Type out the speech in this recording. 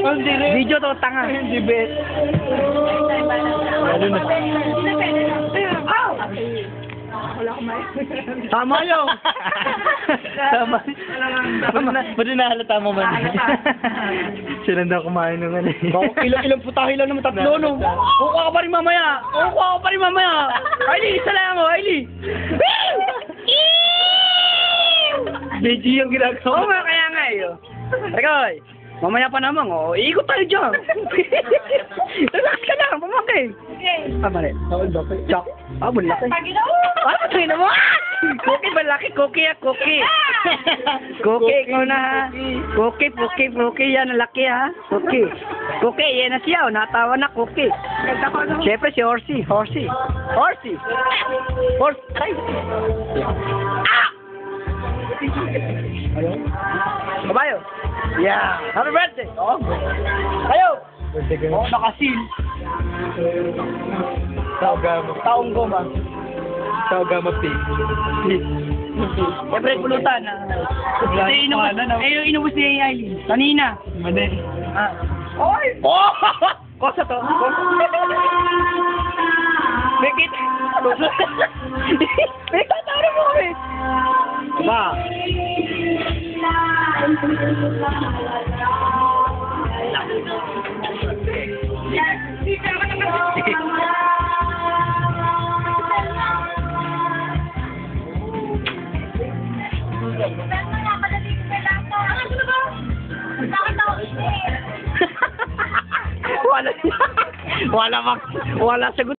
Video to, tanga. Hindi bet. Ano na? Tama yun. Tama. Ba't nahalata mo man? Sila daw kumain ng ano eh. Baka ilang putahe lang naman, tatlo, no? Kukuha ka pa rin mamaya. Kukuha ka pa rin mamaya. Aili, isa lang mo, Aili. Medyo yung ginagawa. Oo nga, kaya nga eh. Teka, mamaya pa naman, oh. Iikot tayo dyan. Relax ka lang, pamaki. Ah, mali. Chok. Ah, malaki. Ah, patay na mo. Cookie, malaki. Cookie, ah, cookie. Cookie, ikaw na, ha. Cookie. Yan, ang laki, ha. Cookie. Cookie, yan na siya, oh. Natawa na, cookie. Siyempre, si Horsey. Horsey. Aray. Ah! Kabayo. Yeah. Happy birthday. Oh. Kayo. Oh, nakasil. Taong goma. Tawagama pig. Siyempre, pulutan. Yung inubos ni Aileen. Kanina. Mali. Ah. Oy! Oh! Kosa to. Bekit. Nagtataro mo kami. Diba? Wala sagot.